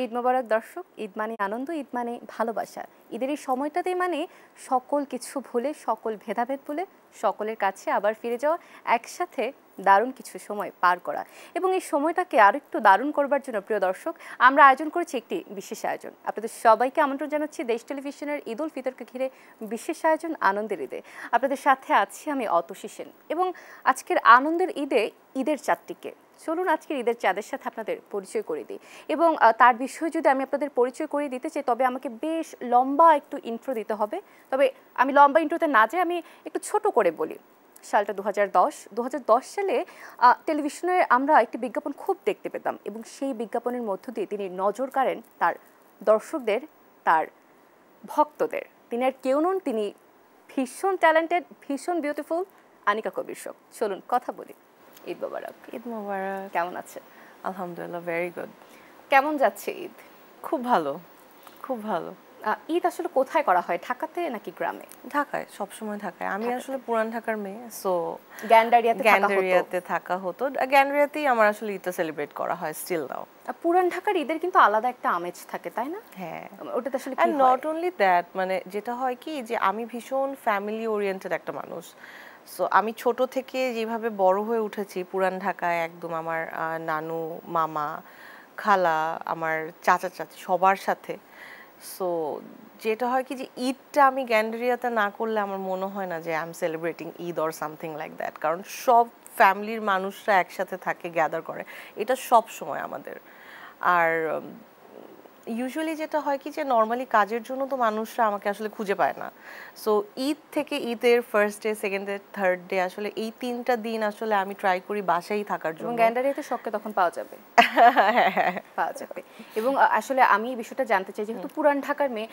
ঈদ মোবারক দর্শক। ঈদ মানে আনন্দ, ঈদ মানে ভালোবাসা। ঈদের এই সময়টাতে মানে সকল কিছু ভুলে, সকল ভেদাভেদ ভুলে সকলের কাছে আবার ফিরে যাওয়া, একসাথে দারুণ কিছু সময় পার করা। এবং এই সময়টাকে আরও একটু দারুণ করবার জন্য প্রিয় দর্শক, আমরা আয়োজন করেছি একটি বিশেষ আয়োজন। আপনাদের সবাইকে আমন্ত্রণ জানাচ্ছি দেশ টেলিভিশনের ঈদ উল ফিতরকে ঘিরে বিশেষ আয়োজন আনন্দের ঈদে। আপনাদের সাথে আছি আমি অতসী সেন। এবং আজকের আনন্দের ঈদে ঈদের চাঁদটিকে, চলুন আজকের ঈদের চাঁদের সাথে আপনাদের পরিচয় করে দিই। এবং তার বিষয়ে যদি আমি আপনাদের পরিচয় করে দিতে চাই, তবে আমাকে বেশ লম্বা একটু ইন্ট্রো দিতে হবে। তবে আমি লম্বা ইন্ট্রোতে না যাই, আমি একটু ছোট করে বলি। সালটা 2010 সালে টেলিভিশনে আমরা একটি বিজ্ঞাপন খুব দেখতে পেতাম, এবং সেই বিজ্ঞাপনের মধ্য দিয়ে তিনি নজর কাড়েন তার দর্শকদের, তার ভক্তদের। তিনি আর কেউ নন, তিনি ভীষণ ট্যালেন্টেড, ভীষণ বিউটিফুল আনিকা কবির শোক। চলুন কথা বলি। ঈদ মোবারক। ঈদ মোবারক। কেমন আছে? আলহামদুলিল্লাহ, ভেরি গুড। কেমন যাচ্ছে ঈদ? খুব ভালো, খুব ভালো। ঈদ আসলে কোথায় করা হয়, ঢাকাতে নাকি গ্রামে? ঢাকায়, সবসময় ঢাকায়। আমি আসলে পুরান ঢাকার মেয়ে, সো গ্যান্ডারিয়াতে থাকা হতো। গ্যান্ডারিয়াতেই আমার আসলে ঈদটা সেলিব্রেট করা হয় স্টিল নাও। পুরান ঢাকার ঈদের কিন্তু আলাদা একটা আমেজ থাকে, তাই না? হ্যাঁ, ওটাতে আসলে কি নট অনলি দ্যাট, মানে যেটা হয় কি যে আমি ভীষণ ফ্যামিলি ওরিয়েন্টেড একটা মানুষ। সো আমি ছোট থেকে যেভাবে বড় হয়ে উঠেছি পুরান ঢাকায়, একদম আমার নানু, মামা, খালা, আমার চাচা চাচি সবার সাথে। সো যেটা হয় কি যে ঈদটা আমি গ্যান্ডারিয়াতে না করলে আমার মনে হয় না যে I am celebrating Eid or something like that. কারণ সব ফ্যামিলির মানুষরা একসাথে থাকে, গ্যাদার করে, এটা সব সময় আমাদের। আর ইউজুয়ালি যেটা হয় কি যে নর্মালি কাজের জন্য তো মানুষরা আমাকে আসলে খুঁজে পায় না। সো ঈদ থেকে ঈদের first day, second day, third day, আসলে এই 3টা দিন আসলে আমি ট্রাই করি বাসায় থাকার জন্য। এবং গ্যান্ডারিয়াতে শখকে তখন পাওয়া যাবে। পাওয়া যাবে। এবং আসলে আমি এই বিষয়টা জানতে চাই, যেহেতু পুরান ঢাকার মেয়ে,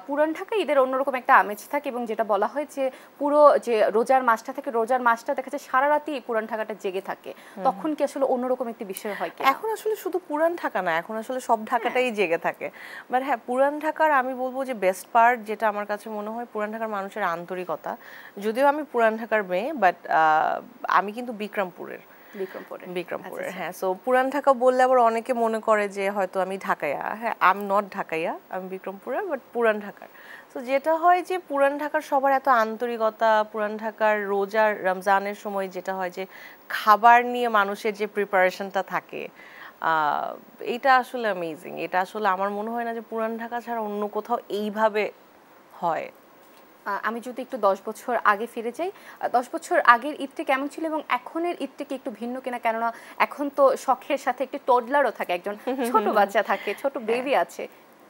পুরান ঢাকায় ঈদের অন্যরকম একটা আমেজ থাকে, এবং যেটা বলা হয় যে পুরো যে রোজার মাসটা থাকে, রোজার মাসটা দেখা যায় সারা রাতই পুরান ঢাকাটা জেগে থাকে। তখন কি আসলে অন্যরকম একটি বিষয় হয় কি? এখন আসলে শুধু পুরান ঢাকা না, এখন আসলে সব ঢাকাটাই জেগে থাকে। বাট হ্যাঁ, পুরান ঢাকার আমি বলবো যে বেস্ট পার্ট যেটা আমার কাছে মনে হয়, পুরান ঢাকার মানুষের আন্তরিকতা। যদিও আমি পুরান ঢাকার মেয়ে, বাট আমি কিন্তু বিক্রমপুরের। হ্যাঁ। সো পুরান ঢাকা বললে আবার অনেকে মনে করে যে হয়তো আমি ঢাকাইয়া। হ্যাঁ, আই এম নট ঢাকাইয়া, আমি বিক্রমপুরের, বাট পুরান ঢাকার। তো যেটা হয় যে পুরান ঢাকার সবার এত আন্তরিকতা, পুরান ঢাকার রোজার রমজানের সময় যেটা হয় যে খাবার নিয়ে মানুষের যে প্রিপারেশনটা থাকে, এটা আসলে অ্যামেজিং। এটা আসলে আমার মনে হয় না যে পুরান ঢাকা ছাড়া অন্য কোথাও এইভাবে হয়। আমি যদি একটু 10 বছর আগে ফিরে যাই, 10 বছর আগের ঈদটা কেমন ছিল এবং এখনের ঈদটা কি একটু ভিন্ন কিনা? কেননা এখন তো শখের সাথে একটি টডলারও থাকে, একজন ছোট বাচ্চা থাকে, ছোট বেবি আছে।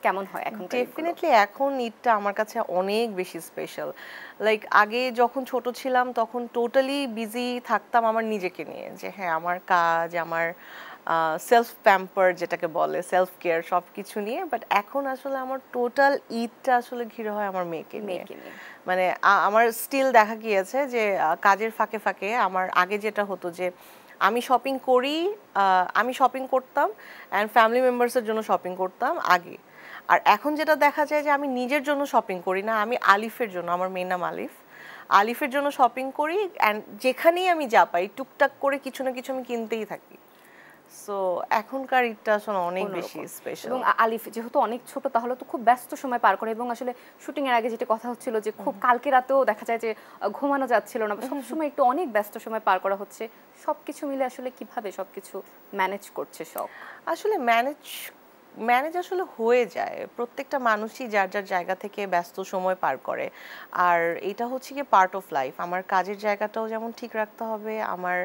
কেমন হয় এখন? ডেফিনেটলি এখন ঈদটা আমার কাছে অনেক বেশি স্পেশাল। লাইক আগে যখন ছোট ছিলাম তখন টোটালি বিজি থাকতাম আমার নিজেকে নিয়ে, যে হ্যাঁ আমার কাজ, আমার সেলফ প্যাম্পার যেটাকে বলে, সেলফ কেয়ার, সব কিছু নিয়ে। বাট এখন আসলে আমার টোটাল ঈদটা আসলে ঘিরে হয় আমার মেয়েকে নিয়ে। মানে আমার স্টিল দেখা গিয়েছে যে কাজের ফাঁকে ফাঁকে আমার আগে যেটা হতো যে আমি শপিং করতাম অ্যান্ড ফ্যামিলি মেম্বার্সের জন্য শপিং করতাম আগে। আর এখন যেটা দেখা যায় যে আমি নিজের জন্য শপিং করি না, আমি আলিফের জন্য, আমার মেয়ের নাম আলিফের জন্য শপিং করি। অ্যান্ড যেখানেই আমি যা পাই টুকটাক করে কিছু না কিছু আমি কিনতেই থাকি। সো এখনকার ঈদটা আসলে অনেক বেশি স্পেশাল। এবং আলিফ যেহেতু অনেক ছোট, তাহলে তো খুব ব্যস্ত সময় পার করে। এবং আসলে শুটিং এর আগে যেটা কথা হচ্ছিল যে খুব কালকে রাতেও দেখা যায় যে ঘুমানো যাচ্ছিল না, সবসময় একটু অনেক ব্যস্ত সময় পার করা হচ্ছে। সবকিছু মিলে আসলে কিভাবে সবকিছু ম্যানেজ করছে সব? আসলে ম্যানেজ আসলে হয়ে যায়, প্রত্যেকটা মানুষই যার যার জায়গা থেকে ব্যস্ত সময় পার করে। আর এটা হচ্ছে কি পার্ট অফ লাইফ। আমার কাজের জায়গাটাও যেমন ঠিক রাখতে হবে, আমার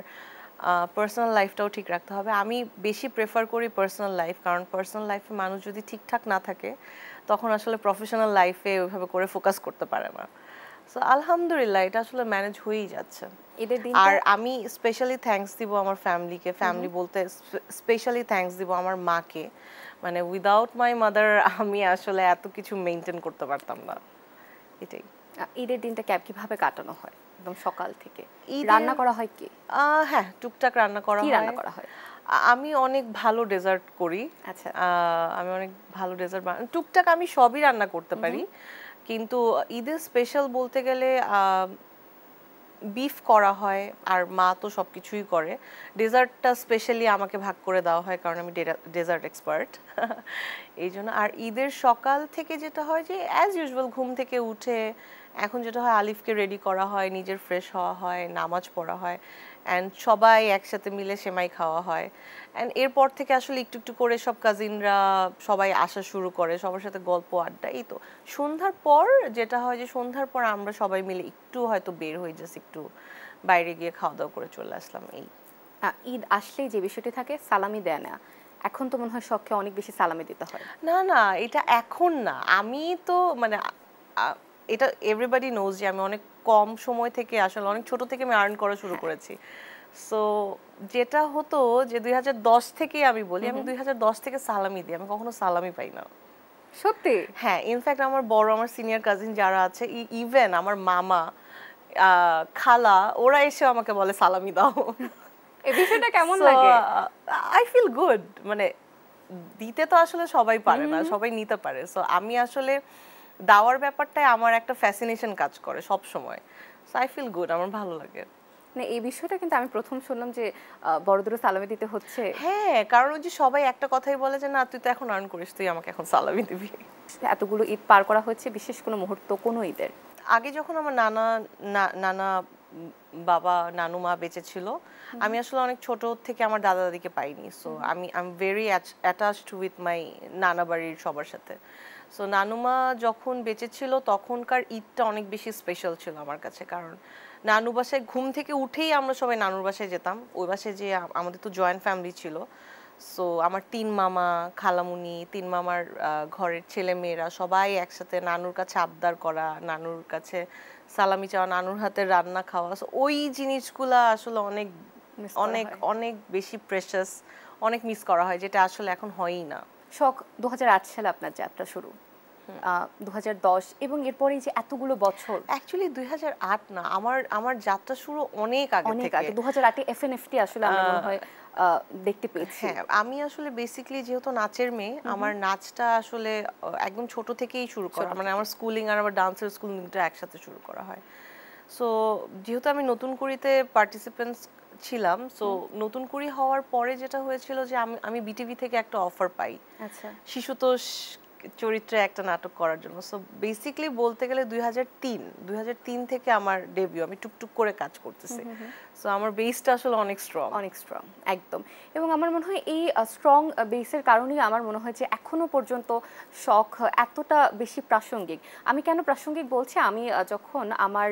পার্সোনাল লাইফটাও ঠিক রাখতে হবে। আমি বেশি প্রেফার করি পার্সোনাল লাইফ, কারণ পার্সোনাল লাইফে মানুষ যদি ঠিকঠাক না থাকে তখন আসলে প্রফেশনাল লাইফে ওইভাবে করে ফোকাস করতে পারে না। সো আলহামদুলিল্লাহ এটা আসলে ম্যানেজ হয়েই যাচ্ছে। আর আমি স্পেশালি থ্যাঙ্কস দিব আমার ফ্যামিলিকে, ফ্যামিলি বলতে স্পেশালি থ্যাঙ্কস দিব আমার মাকে। মানে উইদাউট মাই মাদার আমি আসলে এত কিছু মেনটেন করতে পারতাম না। এটাই। ঈদের দিনটা কিভাবে কাটানো হয়? একদম সকাল থেকে রান্না করা হয় কি? হ্যাঁ, টুকটাক রান্না করা হয়। কি রান্না করা হয়? আমি অনেক ভালো ডেজার্ট করি। আচ্ছা। আমি অনেক ভালো ডেজার্ট টুকটাক আমি সবই রান্না করতে পারি। কিন্তু ঈদের স্পেশাল বলতে গেলে বিফ করা হয়, আর মা তো সব কিছুই করে। ডেজার্টটা স্পেশালি আমাকে ভাগ করে দেওয়া হয়, কারণ আমি ডেজার্ট এক্সপার্ট। এই জন্য। আর ঈদের সকাল থেকে যেটা হয় যে অ্যাজ ইউজুয়াল ঘুম থেকে উঠে এখন যেটা হয়, আলিফকে রেডি করা হয়, নিজের ফ্রেশ হওয়া হয়, নামাজ পড়া হয়, অ্যান্ড সবাই একসাথে মিলে সেমাই খাওয়া হয়। অ্যান্ড এরপর থেকে আসলে একটু একটু করে সব কাজিনরা সবাই আসা শুরু করে, সবার সাথে গল্প আড্ডা। এই তো সন্ধ্যার পর যেটা হয় যে সন্ধ্যার পর আমরা সবাই মিলে একটু হয়তো বের হয়ে জাস্ট একটু বাইরে গিয়ে খাওয়া দাওয়া করে চলে আসলাম। এই ঈদ আসলেই যে বিষয়টি থাকে সালামি দেয়া নেয়া, এখন তো মনে হয় শখকে অনেক বেশি সালামি দিতে হয়। না না, এটা এখন না। আমি তো মানে এটা এভরিবডি নোজ যে আমি অনেক কম সময় থেকে আসলে অনেক ছোট থেকে আমি আর্ন করা শুরু করেছি। সো যেটা হতো যে 2010 থেকে আমি বলি, আমি 2010 থেকে সালামি দিই, আমি কখনো সালামি পাই না। সত্যি? হ্যাঁ, ইনফ্যাক্ট আমার বড়, আমার সিনিয়র কাজিন যারা আছে, ইভেন আমার মামা, খালা, ওরা এসে আমাকে বলে সালামি দাও। এই বিষয়টা কেমন লাগে? I feel good. মানে দিতে তো আসলে সবাই পারে না, সবাই নিতে পারে। সো আমি আসলে দাওয়ার ব্যাপারটাই আমার একটা ফ্যাসিনেশন কাজ করে সব সময়। সো আই ফিল গুড, আমার ভালো লাগে। না, এই বিষয়টা কিন্তু আমি প্রথম শুনলাম যে বড়দের সালামি দিতে হচ্ছে। হ্যাঁ, কারণ ওই যে সবাই একটা কথাই বলে যে না তুই তো এখন আর্ন করিস, তুই আমাকে এখন সালামি দিবি। এতগুলো ঈদ পার করা হচ্ছে, বিশেষ কোনো মুহূর্ত কোনো ঈদের? আগে যখন আমার নানা বাবা নানু মা বেঁচে ছিল, আমি আসলে অনেক ছোট থেকে আমার দাদা দাদিকে পাইনি। সো আমি ভেরি অ্যাটাচড উইথ মাই নানা বাড়ির সবার সাথে। সো নানুমা যখন বেঁচে ছিল তখনকার ঈদটা অনেক বেশি স্পেশাল ছিল আমার কাছে, কারণ নানু বাসায় ঘুম থেকে উঠেই আমরা সবাই নানুর বাসায় যেতাম। ওই বাসায় যে আমাদের তো জয়েন্ট ফ্যামিলি ছিল। সো আমার 3 মামা, খালামুনি, 3 মামার ঘরের ছেলে মেয়েরা সবাই একসাথে নানুর কাছে আবদার করা, নানুর কাছে সালামি চাওয়া, নানুর হাতে রান্না খাওয়া। সো ওই জিনিসগুলা আসলে অনেক অনেক অনেক বেশি প্রেশাস, অনেক মিস করা হয়, যেটা আসলে এখন হয়ই না। শখ 2008 সালে আপনার যাত্রা শুরু, 2010 এবং এরপরে যে এতগুলো বছর। অ্যাকচুয়ালি 2008 না, আমার যাত্রা শুরু অনেক আগে থেকে। 2008 এ এফএনএফটি আসলে আমি মনে হয় দেখতে পেয়েছি। হ্যাঁ, আমি আসলে বেসিক্যালি যেহেতু নাচের মেয়ে, আমার নাচটা আসলে একদম ছোট থেকেই শুরু করা, মানে আমার স্কুলিং আর আমার ডান্সের স্কুলিংটা একসাথে শুরু করা হয়। সো যেহেতু আমি নতুন কুড়িতে পার্টিসিপেন্টস ছিলাম, সো নতুন কুড়ি হওয়ার পরে যেটা হয়েছিল যে আমি বিটিভি থেকে একটা অফার পাই, আচ্ছা, শিশুতোষ চরিত্রে একটা নাটক করার জন্য। সো বেসিক্যালি বলতে গেলে 2003 থেকে আমার ডেবিউ, আমি টুকটুক করে কাজ করতেছি। সো আমার বেসটা আসলে অনেক স্ট্রং, অনেক স্ট্রং, একদম। এবং আমার মনে হয় এই স্ট্রং বেসের কারণেই আমার মনে হয় যে এখনো পর্যন্ত শখ এতটা বেশি প্রাসঙ্গিক। আমি কেন প্রাসঙ্গিক বলছি, আমি যখন আমার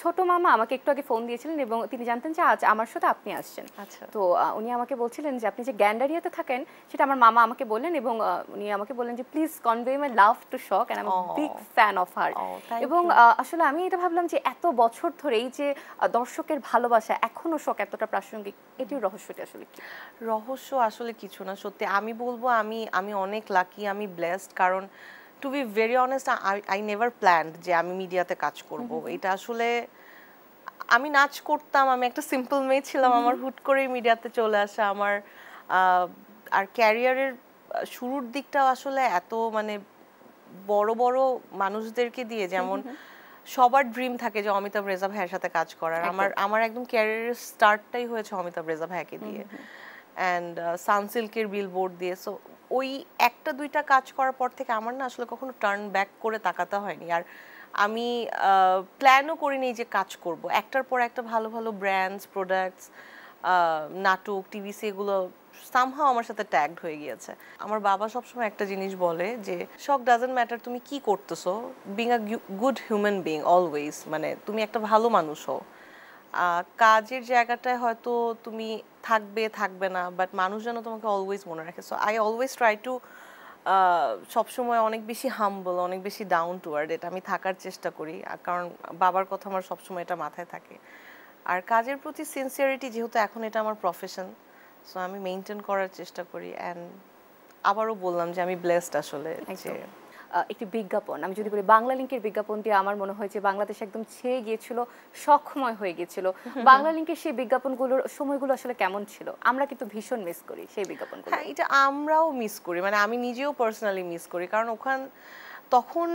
ছোট মামা আমাকে একটু আগে ফোন দিয়েছিলেন এবং তিনি জানতেন যে আজ আমার সাথে আপনি আসছেন। আচ্ছা, তো উনি আমাকে বলছিলেন যে আপনি যে গ্যান্ডারিয়াতে থাকেন সেটা আমার মামা আমাকে বললেন, এবং উনি আমাকে বললেন যে please convey my love to শখ, and I am big fan of her. এবং আসলে আমি এটা ভাবলাম যে এত বছর ধরে এই যে দর্শকের ভালোবাসা, এখনো শখ এতটা প্রাসঙ্গিক, এটির রহস্যটা আসলে কি? রহস্য আসলে কিছু না, সত্যি আমি বলবো আমি অনেক লাকি, আমি ব্লেসড। কারণ to be very honest, I never planned যে আমি মিডিয়াতে কাজ করব। এটা আসলে আমি নাচ করতাম, আমি একটা সিম্পল মেয়ে ছিলাম, আমার হুট করেই মিডিয়াতে চলে আসা। আমার আর ক্যারিয়ারের শুরুর দিকটাও আসলে এত মানে বড় বড় মানুষদেরকে দিয়ে, যেমন সবার ড্রিম থাকে যে অমিতাভ রেজা ভাইয়ের সাথে কাজ করার। আমার একদম ক্যারিয়ারের স্টার্টটাই হয়েছে অমিতাভ রেজা ভাইকে দিয়ে, অ্যান্ড সানসিল্কের বিলবোর্ড দিয়ে। সো ওই একটা দুইটা কাজ করার পর থেকে আমার না আসলে কখনো টার্ন ব্যাক করে তাকাতে হয়নি। আর আমি প্ল্যানও করিনি যে কাজ করব, একটার পর একটা ভালো ভালো ব্র্যান্ডস, প্রোডাক্টস, নাটক, টিভিসি, এগুলো সামহাও আমার সাথে ট্যাগড হয়ে গিয়েছে। আমার বাবা সবসময় একটা জিনিস বলে যে শখ ডাজন্ট ম্যাটার তুমি কি করতেছো, being a good human being always, মানে তুমি একটা ভালো মানুষ হও। কাজের জায়গাটায় হয়তো তুমি থাকবে না, বাট মানুষ যেন তোমাকে অলওয়েজ মনে রাখে। So I always try to সবসময় অনেক বেশি হাম্বল, অনেক বেশি ডাউন টু আর্থ, এটা আমি থাকার চেষ্টা করি। কারণ বাবার কথা আমার সবসময় এটা মাথায় থাকে। আর কাজের প্রতি সিনসিয়ারিটি, যেহেতু এখন এটা আমার প্রফেশন, সো আমি মেনটেন করার চেষ্টা করি। অ্যান্ড আবারও বললাম যে আমি ব্লেসড আসলে। যে একটি বিজ্ঞাপন আমি যদি বলি, বাংলা লিংকের বিজ্ঞাপন দিয়ে আমার মনে হয় যে বাংলাদেশ একদম ছেয়ে গিয়েছিল, শখময় হয়ে গিয়েছিল। বাংলা লিংকের সেই বিজ্ঞাপনগুলোর সময়গুলো আসলে কেমন ছিল? আমরা কিন্তু ভীষণ মিস করি সেই বিজ্ঞাপনগুলো। হ্যাঁ, এটা আমরাও মিস করি, মানে আমি নিজেও পার্সোনালি মিস করি। কারণ তখন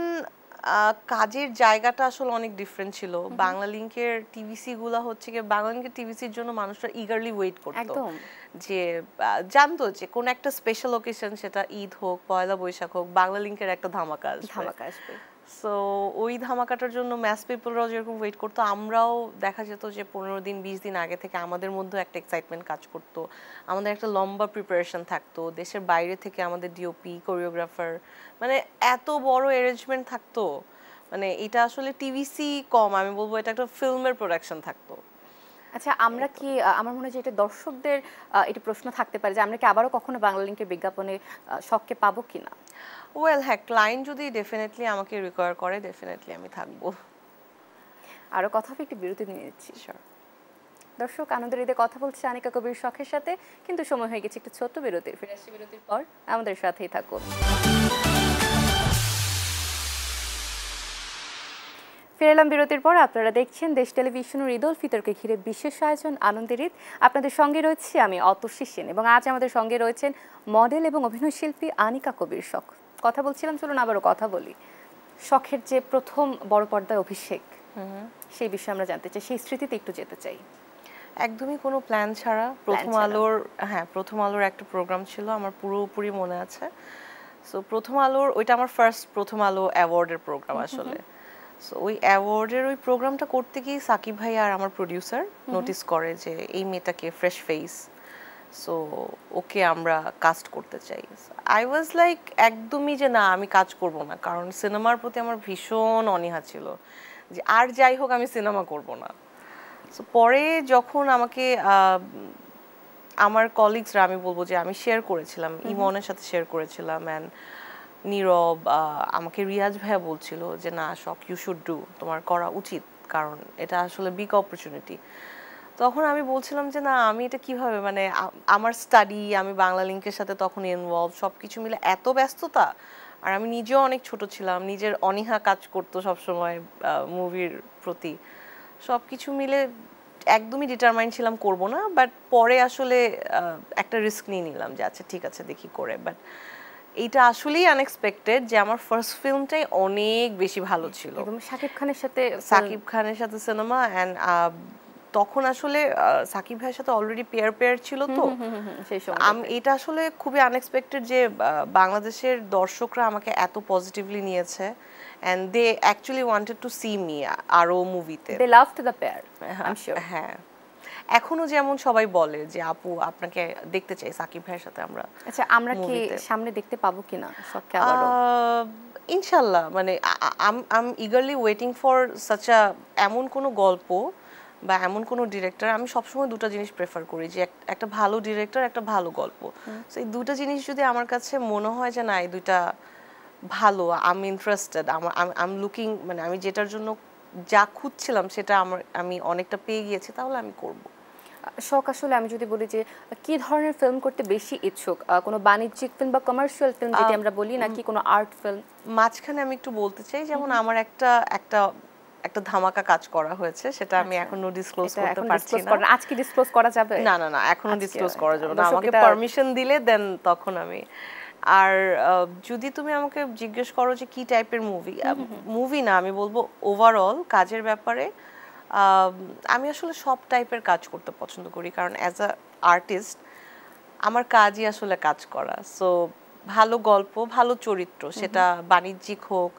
কাজের জায়গাটা আসলে অনেক ডিফারেন্ট ছিল। বাংলা লিংকের টিভিসি গুলা হচ্ছে কি, বাংলা লিংকের টিভিসির জন্য মানুষরা ইগারলি ওয়েট করতো, একদম যে জানতো যে কোন একটা স্পেশাল অকেশন, সেটা ঈদ হোক, পয়লা বৈশাখ হোক, বাংলা লিংকের একটা ধামাকা আসবে। ধামাকা আসবে। সো ওই ধামাকাটার জন্য ম্যাস পিপলরাও যেরকম ওয়েট করতো, আমরাও দেখা যেত যে 15 দিন 20 দিন আগে থেকে আমাদের মধ্যে একটা এক্সাইটমেন্ট কাজ করতো, আমাদের একটা লম্বা প্রিপারেশন থাকতো, দেশের বাইরে থেকে আমাদের ডিওপি, কোরিওগ্রাফার, মানে এত বড় অ্যারেঞ্জমেন্ট থাকতো। মানে এটা আসলে টিভিসি কম, আমি বলবো এটা একটা ফিল্মের প্রোডাকশন থাকতো। আচ্ছা, আমরা কি আমার মনে হয় যে এটা দর্শকদের এটা প্রশ্ন থাকতে পারে যে আমরা কি আবারও কখনো বাংলা লিংকের বিজ্ঞাপনে শখকে পাবো কিনা? ওয়েল হ্যাঁ, ক্লায়েন্ট যদি ডেফিনেটলি আমাকে রিকোয়ার করে, ডেফিনেটলি আমি থাকবো। আরও কথা হবে, একটু বিরতি নিয়ে নিচ্ছি। দর্শক, আনন্দের ঈদে কথা বলছে আনিকা কবির শখের সাথে, কিন্তু সময় হয়ে গেছে একটু ছোট্ট বিরতির। ফিরে আসছি বিরতির পর, আমাদের সাথেই থাকুন। ফিরে এলাম বিরতির পর। আপনারা দেখছেন দেশ টেলিভিশনের ঈদ উল ফিতরকে ঘিরে বিশেষ আয়োজন আনন্দের ঈদ। আপনাদের সঙ্গে রয়েছি আমি অতসী সেন, এবং আজ আমাদের সঙ্গে রয়েছেন মডেল এবং অভিনয় শিল্পী আনিকা কবির শখ। কথা বলছিলাম, চলুন আবারও কথা বলি। শখের যে প্রথম বড় পর্দায় অভিষেক, সেই বিষয়ে আমরা জানতে চাই, সেই স্মৃতিতে একটু যেতে চাই। একদমই কোনো প্ল্যান ছাড়া প্রথম আলোর, হ্যাঁ প্রথম আলোর একটা প্রোগ্রাম ছিল, আমার পুরোপুরি মনে আছে। সো প্রথম আলোর ওইটা আমার ফার্স্ট প্রথম আলো অ্যাওয়ার্ডের প্রোগ্রাম আসলে। সো ওই অ্যাওয়ার্ডের ওই প্রোগ্রামটা করতে গিয়ে সাকিব ভাই আর আমার প্রোডিউসার নোটিস করে যে এই মেয়েটাকে ফ্রেশ ফেস, সো ওকে আমরা কাস্ট করতে চাই। আই ওয়াজ লাইক একদমই যে না, আমি কাজ করব না, কারণ সিনেমার প্রতি আমার ভীষণ অনীহা ছিল, যে আর যাই হোক আমি সিনেমা করব না। সো পরে যখন আমাকে আমার কলিগসরা, আমি বলবো যে আমি শেয়ার করেছিলাম, ইমনের সাথে শেয়ার করেছিলাম, অ্যান্ড নীরব, আমাকে রিয়াজ ভাইয়া বলছিল যে না শখ, ইউ শুড ডু, তোমার করা উচিত, কারণ এটা আসলে বিগ অপরচুনিটি। তখন আমি বলছিলাম যে না, আমি এটা কিভাবে, মানে আমার স্টাডি, আমি বাংলা লিংকের সাথে তখন ইনভলভ, সব কিছু মিলে এত ব্যস্ততা, আর আমি নিজেও অনেক ছোট ছিলাম, নিজের অনীহা কাজ করতো সবসময় মুভির প্রতি, সব কিছু মিলে একদমই ডিটারমাইন্ড ছিলাম করব না। বাট পরে আসলে একটা রিস্ক নিয়ে নিলাম যে আচ্ছা ঠিক আছে দেখি করে। বাট এইটা আসলেই আনএক্সপেক্টেড যে আমার ফার্স্ট ফিল্মটাই অনেক বেশি ভালো ছিল, এবং সাকিব খানের সাথে সিনেমা। অ্যান্ড তখন আসলে সাকিব ভাইয়ের সাথে অলরেডি পেয়ার ছিল, তো এটা আসলে খুবই আনএক্সপেক্টেড যে বাংলাদেশের দর্শকরা আমাকে এত পজিটিভলি নিয়েছে, and they actually wanted to see me আরো মুভিতে। they loved the pair, I'm sure. হ্যাঁ, এখনো যেমন সবাই বলে যে আপু আপনাকে দেখতে চাই সাকিব ভাইয়ের সাথে আমরা। আচ্ছা, আমরা কি সামনে দেখতে পাবো কিনা শখকে আবারো? ইনশাআল্লাহ, মানে I am eagerly waiting for such a, এমন কোনো গল্প বা এমন কোনো ডিরেক্টর, আমি সবসময় দুটো জিনিস প্রেফার করি, যে একটা ভালো ডিরেক্টর, একটা ভালো গল্প। সো এই দুটো জিনিস যদি আমার কাছে মনে হয় যে না এই দুইটা ভালো, আমি ইন্টারেস্টেড, আম লুকিং, মানে আমি যেটার জন্য যা খুঁজছিলাম সেটা আমি অনেকটা পেয়ে গিয়েছি, তাহলে আমি করব। শখ আসলে আমি যদি বলি যে কি ধরনের ফিল্ম করতে বেশি ইচ্ছুক, কোনো বাণিজ্যিক ফিল্ম বা কমার্শিয়াল ফিল্ম যেটা আমরা বলি, নাকি কোনো আর্ট ফিল্ম? মাঝখানে আমি একটু বলতে চাই, যেমন আমার একটা ধামাকা কাজ করা হয়েছে, সেটা আমি এখনো ডিসক্লোজ করতে পারছি না। আজকে ডিসক্লোজ করা যাবে না, এখনো ডিসক্লোজ করা যাবে না, আমাকে পারমিশন দিলে দেন তখন আমি। আর যদি তুমি আমাকে জিজ্ঞেস করো যে কি টাইপের মুভি না, আমি বলবো ওভারঅল কাজের ব্যাপারে আমি আসলে সব টাইপের কাজ করতে পছন্দ করি, কারণ অ্যাজ আ আর্টিস্ট আমার কাজই আসলে কাজ করা। সো ভালো গল্প, ভালো চরিত্র, সেটা বাণিজ্যিক হোক,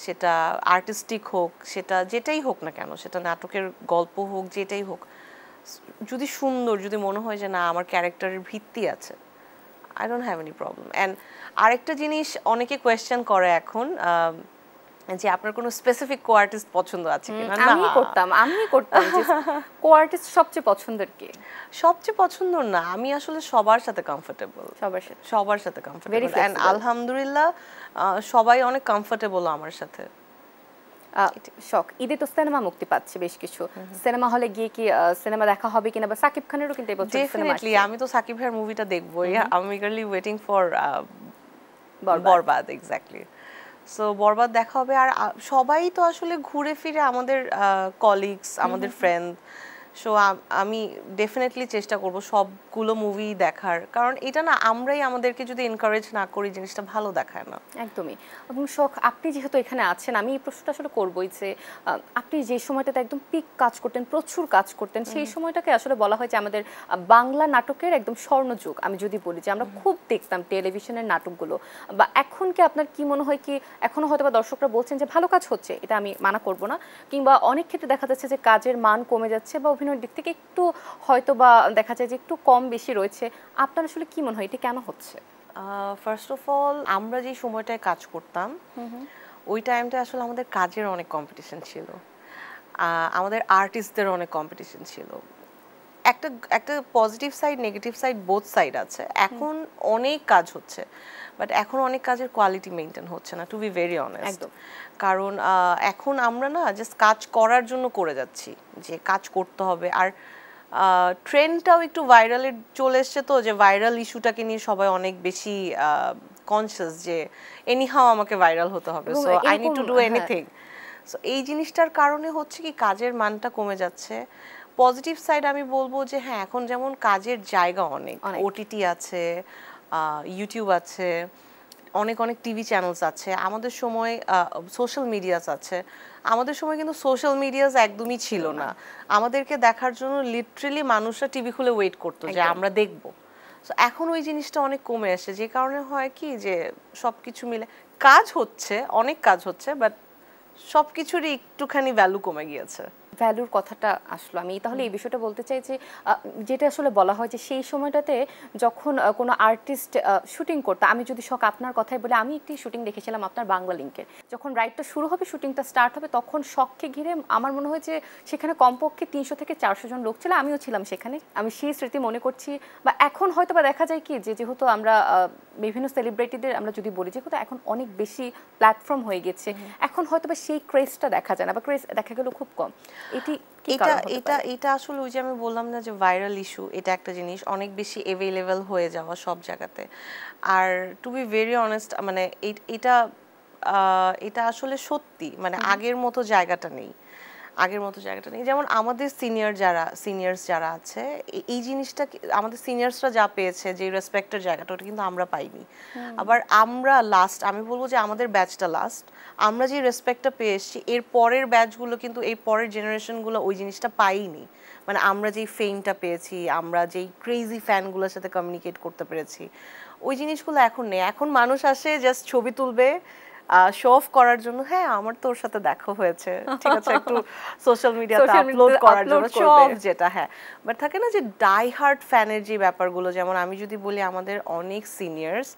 সেটা আর্টিস্টিক হোক, সেটা যেটাই হোক না কেন, সেটা নাটকের গল্প হোক, যেটাই হোক, যদি সুন্দর, যদি মনে হয় যে না আমার ক্যারেক্টারের ভিত্তি আছে, I don't have any problem. And আরেকটা জিনিস অনেকে কোয়েশ্চেন করে এখন, যে আপনার কোনো স্পেসিফিক কো আর্টিস্ট পছন্দ আছে কিনা। আমি করতাম যে কো আর্টিস্ট সবচেয়ে পছন্দের কে? সবচেয়ে পছন্দ না, আমি আসলে সবার সাথে কমফোর্টেবল, সবার সাথে কমফোর্টেবল, এন্ড আলহামদুলিল্লাহ সবাই অনেক কমফোর্টেবল আমার সাথে। শখ, ঈদে তো সিনেমা মুক্তি পাচ্ছে বেশ কিছু, সিনেমা হলে গিয়ে কি সিনেমা দেখা হবে কিনা, বা সাকিব খানেরও কিন্তু এই বছর সিনেমা আসছে। ডেফিনেটলি আমি তো সাকিব ভাইয়ের মুভিটা দেখবই, আমি eagerly waiting for Barbaad. Exactly, so Barbaad দেখা হবে। আর সবাই তো আসলে ঘুরে ফিরে, আমাদের কলিগস, আমাদের ফ্রেন্ড, সো আমি ডেফিনেটলি চেষ্টা করব সবগুলো মুভি দেখার, কারণ এটা না আমরাই আমাদেরকে যদি এনকারেজ না করি জিনিসটা ভালো দেখায় না। একদমই। এবং শখ, আপনি যেহেতু এখানে আছেন, আমি এই প্রশ্নটা আসলে করবই যে আপনি যে সময়টাতে একদম পিক কাজ করতেন, প্রচুর কাজ করতেন, সেই সময়টাকে আসলে বলা হয় যে আমাদের বাংলা নাটকের একদম স্বর্ণযুগ। আমি যদি বলি যে আমরা খুব দেখতাম টেলিভিশনের নাটকগুলো, বা এখন কি আপনার কি মনে হয় কি এখনো হয়তো বা দর্শকরা বলছেন যে ভালো কাজ হচ্ছে, এটা আমি মানা করব না, কিংবা অনেক ক্ষেত্রে দেখা যাচ্ছে যে কাজের মান কমে যাচ্ছে বা অভিনয়ের দিক থেকে একটু হয়তো বা দেখা যায় যে একটু কম বেশি রয়েছে, আপনার আসলে কি মনে হয় এটা কেন হচ্ছে? ফার্স্ট অফ অল, আমরা যে সময়টায় কাজ করতাম ওই টাইমটা আসলে আমাদের কাজের অনেক কম্পিটিশন ছিল, আমাদের আর্টিস্টদের অনেক কম্পিটিশন ছিল। একটা একটা positive side negative side both side আছে। এখন অনেক কাজ হচ্ছে, বাট এখন অনেক কাজের কোয়ালিটি মেনটেন হচ্ছে না, টু বি ভেরি অনেস্ট। কারণ এখন আমরা না জাস্ট কাজ করার জন্য করে যাচ্ছি, যে কাজ করতে হবে। আর ট্রেন্ডটাও একটু ভাইরালের চলে এসছে, তো যে ভাইরাল ইস্যুটাকে নিয়ে সবাই অনেক বেশি কনসিয়াস, যে এনিহাও আমাকে ভাইরাল হতে হবে, so I need to do anything. So এই জিনিসটার কারণে হচ্ছে কি কাজের মানটা কমে যাচ্ছে। পজিটিভ সাইড আমি বলবো যে হ্যাঁ, এখন যেমন কাজের জায়গা অনেক, ওটিটি আছে, ইউটিউব আছে, অনেক অনেক টিভি চ্যানেলস আছে, আমাদের সময় সোশ্যাল মিডিয়াস আছে। আমাদের সময় কিন্তু সোশ্যাল মিডিয়াস একদমই ছিল না, আমাদেরকে দেখার জন্য লিটারেলি মানুষরা টিভি খুলে ওয়েট করতো যে আমরা দেখবো। সো এখন ওই জিনিসটা অনেক কমে আসে, যে কারণে হয় কি যে সবকিছু মিলে কাজ হচ্ছে, অনেক কাজ হচ্ছে, বাট সবকিছুরই একটুখানি ভ্যালু কমে গিয়েছে। ভ্যালুর কথাটা আসলো, আমি তাহলে এই বিষয়টা বলতে চাই যে যেটা আসলে বলা হয় যে সেই সময়টাতে যখন কোনো আর্টিস্ট শুটিং করতো, আমি যদি শখ আপনার কথাই বলে, আমি একটি শুটিং দেখেছিলাম আপনার বাংলা লিংকের, যখন রাইডটা শুরু হবে, শুটিংটা স্টার্ট হবে, তখন শখকে ঘিরে আমার মনে হয় যে সেখানে কমপক্ষে 300 থেকে 400 জন লোক ছিল, আমিও ছিলাম সেখানে। আমি সেই স্মৃতি মনে করছি। বা এখন হয়তো বা দেখা যায় কি যে যেহেতু আমরা বিভিন্ন সেলিব্রিটিদের আমরা যদি বলি, যেহেতু এখন অনেক বেশি প্ল্যাটফর্ম হয়ে গেছে, এখন হয়তো বা সেই ক্রেজটা দেখা যায় না, বা ক্রেজ দেখা গেল খুব কম। এটা আসলে ওই যে আমি বললাম না যে ভাইরাল ইস্যু, এটা একটা জিনিস, অনেক বেশি অ্যাভেলেবল হয়ে যাওয়া সব জায়গাতে। আর টু বি ভেরি অনেস্ট, মানে এটা এটা আসলে সত্যি, মানে আগের মতো জায়গাটা নেই, আগের মতো জায়গাটা নেই। যেমন আমাদের সিনিয়র্স যারা আছে, এই জিনিসটা আমাদের সিনিয়র্সরা যা পেয়েছে, যে রেসপেক্টের জায়গাটা, ওটা কিন্তু আমরা পাইনি। আবার আমরা লাস্ট, আমি বলবো যে আমাদের ব্যাচটা লাস্ট, আমরা যে রেসপেক্টটা পেয়ে এসেছি, এর পরের ব্যাচগুলো কিন্তু, এই পরের জেনারেশনগুলো ওই জিনিসটা পাইনি। মানে আমরা যেই ফেমটা পেয়েছি, আমরা যেই ক্রেজি ফ্যানগুলোর সাথে কমিউনিকেট করতে পেরেছি, ওই জিনিসগুলো এখন নেই। এখন মানুষ আসে জাস্ট ছবি তুলবে, শো অফ করার জন্য, হ্যাঁ আমার তোর সাথে দেখা হয়েছে, ঠিক আছে, একটু সোশ্যাল মিডিয়াতে আপলোড করার জন্য, সব যেটা, হ্যাঁ। বাট থাকে না যে ডাই হার্ট ফ্যানের যে ব্যাপারগুলো, যেমন আমি যদি বলি আমাদের অনেক সিনিয়র্স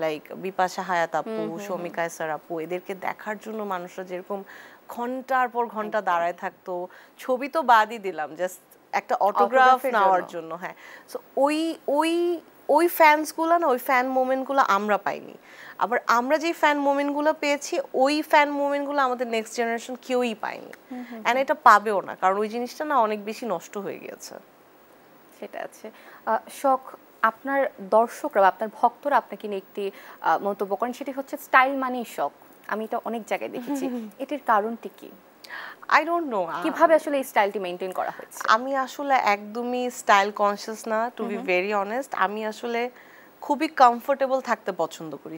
লাইক বিপাশা হায়াত আপু, শমিকা ইসার আপু, এদেরকে দেখার জন্য মানুষরা যেরকম ঘন্টার পর ঘন্টা দাঁড়ায় থাকতো, ছবি তো বাদই দিলাম, জাস্ট একটা অটোগ্রাফ নেওয়ার জন্য। হ্যাঁ, সো ওই ওই ওই ফ্যান্সগুলো না, ওই ফ্যান মোমেন্টগুলো আমরা পাইনি। আবার আমরা যে ফ্যান মোমেন্টগুলো পেয়েছি, ওই ফ্যান মোমেন্টগুলো আমাদের নেক্সট জেনারেশন কেউই পায়নি, অ্যান্ড এটা পাবেও না, কারণ ওই জিনিসটা না অনেক বেশি নষ্ট হয়ে গিয়েছে। সেটা আছে। শখ, আপনার দর্শকরা বা আপনার ভক্তরা আপনাকে নিয়ে একটি মন্তব্য করেন, সেটি হচ্ছে স্টাইল মানেই শখ। আমি এটা অনেক জায়গায় দেখেছি, এটির কারণটি কি? আই ডোন্ট নো কিভাবে আসলে এই স্টাইলটি মেইনটেইন করা হচ্ছে। আমি আসলে একদমই স্টাইল কনসিয়াস না, টু বি ভেরি অনেস্ট। আমি আসলে খুবই কমফোর্টেবল থাকতে পছন্দ করি,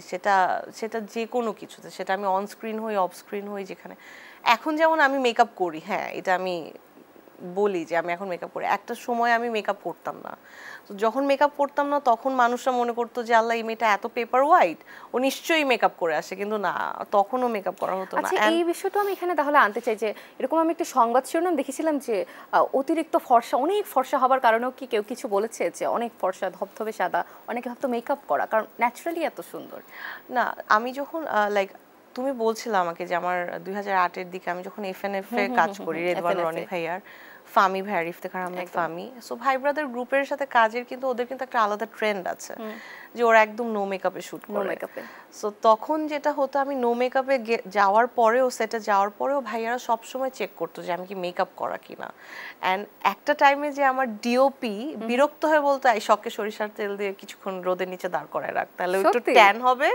সেটা যে কোনো কিছুতে, সেটা আমি অন স্ক্রিন হই, অফ স্ক্রিন হই, যেখানে। এখন যেমন আমি মেকআপ করি, হ্যাঁ এটা আমি বলি যে আমি এখন মেকআপ করি, একটা সময় আমি মেকআপ করতাম না। তো যখন মেকআপ করতাম না, তখন মানুষরা মনে করতো যে আল্লাহ, এই মেয়েটা এত পেপার হোয়াইট, ও নিশ্চয়ই মেকআপ করে আসে, কিন্তু না, তখনও মেকআপ করা হতো না। আচ্ছা, এই বিষয়টা আমি এখানে তাহলে আনতে চাই যে এরকম আমি একটা সংবাদ শিরোনাম দেখেছিলাম যে অতিরিক্ত ফর্সা, অনেক ফর্সা হবার কারণেও কি কেউ কিছু বলেছে যে অনেক ফর্সা, ধবধবে সাদা, অনেকে ভাবতো মেকআপ করা, কারণ ন্যাচারালি এত সুন্দর। না, আমি যখন লাইক তুমি বলছিলাম আমাকে যে আমার 2008-এর দিকে আমি যখন এফএনএফ এ কাজ করি, রেদওয়ান রনি ভাইয়ার, ফামি ভাইয়ার, ইফতেখার আহমেদ ফামি, সো ভাই ব্রাদার গ্রুপের সাথে কাজের কিন্তু ওদের কিন্তু একটা আলাদা ট্রেন্ড আছে যে ওরা একদম নো মেকআপে শুট করে। সো তখন যেটা হতো, আমি নো মেকআপে যাওয়ার পরেও, সেটে যাওয়ার পরেও ভাইয়ারা সবসময় চেক করতো যে আমি কি মেকআপ করা কিনা। অ্যান্ড একটা টাইমে যে আমার ডিওপি বিরক্ত হয়ে বলতো, এই শখকে সরিষার তেল দিয়ে কিছুক্ষণ রোদের নিচে দাঁড় করায় রাখ, তাহলে একটু ট্যান হবে,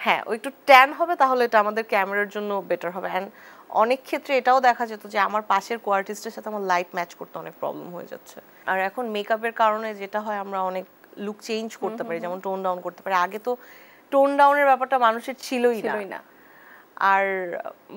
হ্যাঁ ওই একটু ট্যান হবে, তাহলে এটা আমাদের ক্যামেরার জন্য বেটার হবে। অ্যান্ড অনেক ক্ষেত্রে এটাও দেখা যেত যে আমার পাশের কোয়ার্টিস্টের সাথে আমার লাইট ম্যাচ করতে অনেক প্রবলেম হয়ে যাচ্ছে। আর এখন মেকআপের কারণে যেটা হয় আমরা অনেক লুক চেঞ্জ করতে পারি, যেমন টোন ডাউন করতে পারি। আগে তো টোন ডাউনের ব্যাপারটা মানুষের ছিলই না। আর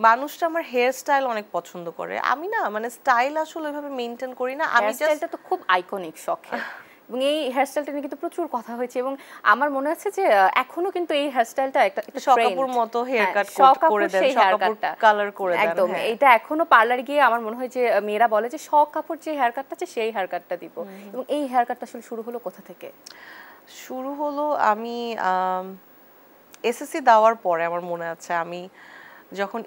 মানুষটা আমার হেয়ার স্টাইল অনেক পছন্দ করে। আমি না মানে স্টাইল আসলে ওইভাবে মেইনটেইন করি না। আমি স্টাইলটা তো খুব আইকনিক শখের, এবং এই হেয়ারস্টাইলটা নিয়ে কিন্তু প্রচুর কথা হয়েছে, এবং আমার মনে আছে যে এখনো কিন্তু এই হেয়ারস্টাইলটা একটা শকাপুর মতো হেয়ার কাট করে দেন, শকাপুর কালার করে দেন। একদম এটা এখনো পার্লার গিয়ে আমার মনে হয় যে মেয়েরা বলে যে শকাপুর যে হেয়ার কাটটা আছে সেই হেয়ার কাটটা দিব। এবং এই হেয়ার কাটটা আসলে শুরু হলো কোথা থেকে? শুরু হলো আমি এসএসসি দেওয়ার পরে আমার মনে আছে আমি যখন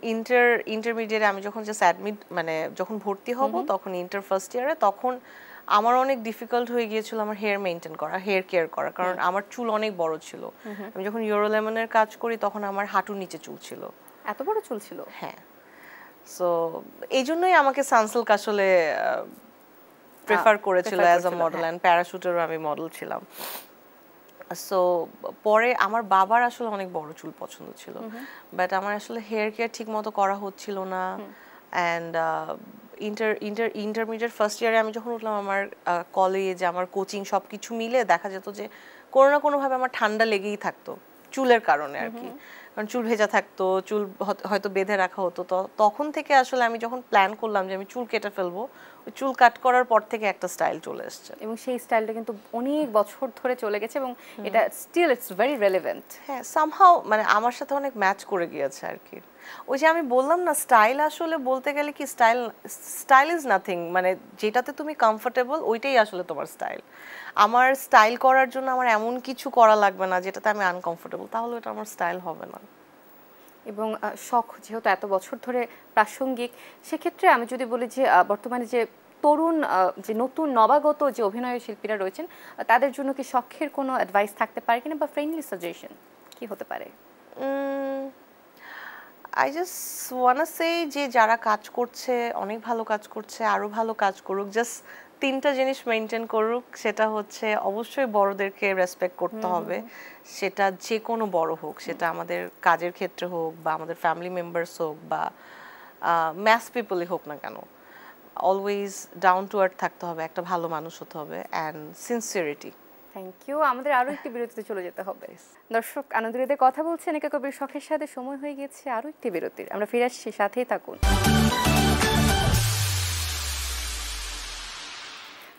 ইন্টারমিডিয়েটে আমি যখন জাস্ট অ্যাডমিট মানে যখন ভর্তি হব তখন ইন্টার ফার্স্ট ইয়ারে, তখন আমার অনেক ডিফিকাল্ট হয়ে গিয়েছিল আমার হেয়ার মেইনটেইন করা, হেয়ার কেয়ার করা, কারণ আমার চুল অনেক বড় ছিল। আমি যখন ইউরোলেমনের কাজ করি তখন আমার হাঁটুর নিচে চুল ছিল। এত বড় চুল ছিল? হ্যাঁ। সো এই জন্যই আমাকে সানসিল্ক আসলে প্রেফার করেছিল অ্যাজ আ মডেল, অ্যান্ড প্যারাশুটেরও আমি মডেল ছিলাম। সো পরে আমার বাবার আসলে অনেক বড় চুল পছন্দ ছিল, বাট আমার আসলে হেয়ার কেয়ার ঠিক মতো করা হচ্ছিল না। অ্যান্ড ইন্টারমিডিয়েট ফার্স্ট ইয়ারে আমি যখন উঠলাম, আমার কলেজ, আমার কোচিং সব কিছু মিলে দেখা যেত যে কোনো না কোনোভাবে আমার ঠান্ডা লেগেই থাকতো চুলের কারণে আর কি। কারণ চুল ভেজা থাকতো, চুল হয়তো বেঁধে রাখা হতো। তো তখন থেকে আসলে আমি যখন প্ল্যান করলাম যে আমি চুল কেটে ফেলবো, ওই চুল কাট করার পর থেকে একটা স্টাইল চলে এসেছে, এবং সেই স্টাইলটা কিন্তু অনেক বছর ধরে চলে গেছে, এবং এটা স্টিল ইটস ভেরি রেলেভেন্ট। হ্যাঁ, সামহাউ মানে আমার সাথে অনেক ম্যাচ করে গিয়েছে আর কি। ওই যে আমি বললাম না, স্টাইল আসলে বলতে গেলে কি, স্টাইল ইজ নাথিং, মানে যেটাতে তুমি কমফোর্টেবল ওইটাই আসলে তোমার স্টাইল। আমার স্টাইল করার জন্য আমার এমন কিছু করা লাগবে না যেটাতে আমি আনকমফোর্টেবল, তাহলে এটা আমার স্টাইল হবে না। এবং শখ যেহেতু এত বছর ধরে প্রাসঙ্গিক, সেক্ষেত্রে আমি যদি বলি যে বর্তমানে যে তরুণ যে নতুন নবাগত যে অভিনয় শিল্পীরা রয়েছেন, তাদের জন্য কি শখের কোনো অ্যাডভাইস থাকতে পারে কিনা, বা ফ্রেন্ডলি সাজেশন কি হতে পারে? আই জাস্ট ওয়ানা সে যে যারা কাজ করছে, অনেক ভালো কাজ করছে, আরও ভালো কাজ করুক। জাস্ট তিনটা জিনিস মেনটেন করুক, সেটা হচ্ছে অবশ্যই বড়দেরকে রেসপেক্ট করতে হবে, সেটা যে কোনো বড় হোক, সেটা আমাদের কাজের ক্ষেত্রে হোক বা আমাদের ফ্যামিলি মেম্বার্স হোক বা ম্যাস পিপলই হোক না কেন। অলওয়েজ ডাউন টু আর্থ থাকতে হবে, একটা ভালো মানুষ হতে হবে, অ্যান্ড সিনসিয়ারিটি। Thank you. আমাদের আরও একটি বিরতিতে চলে যেতে হবে। দর্শক, আনন্দে কথা বলছেন একা কবির শখের সাথে, সময় হয়ে গেছে আরও একটি বিরতির। আমরা ফিরে আসছি, সাথেই থাকুন।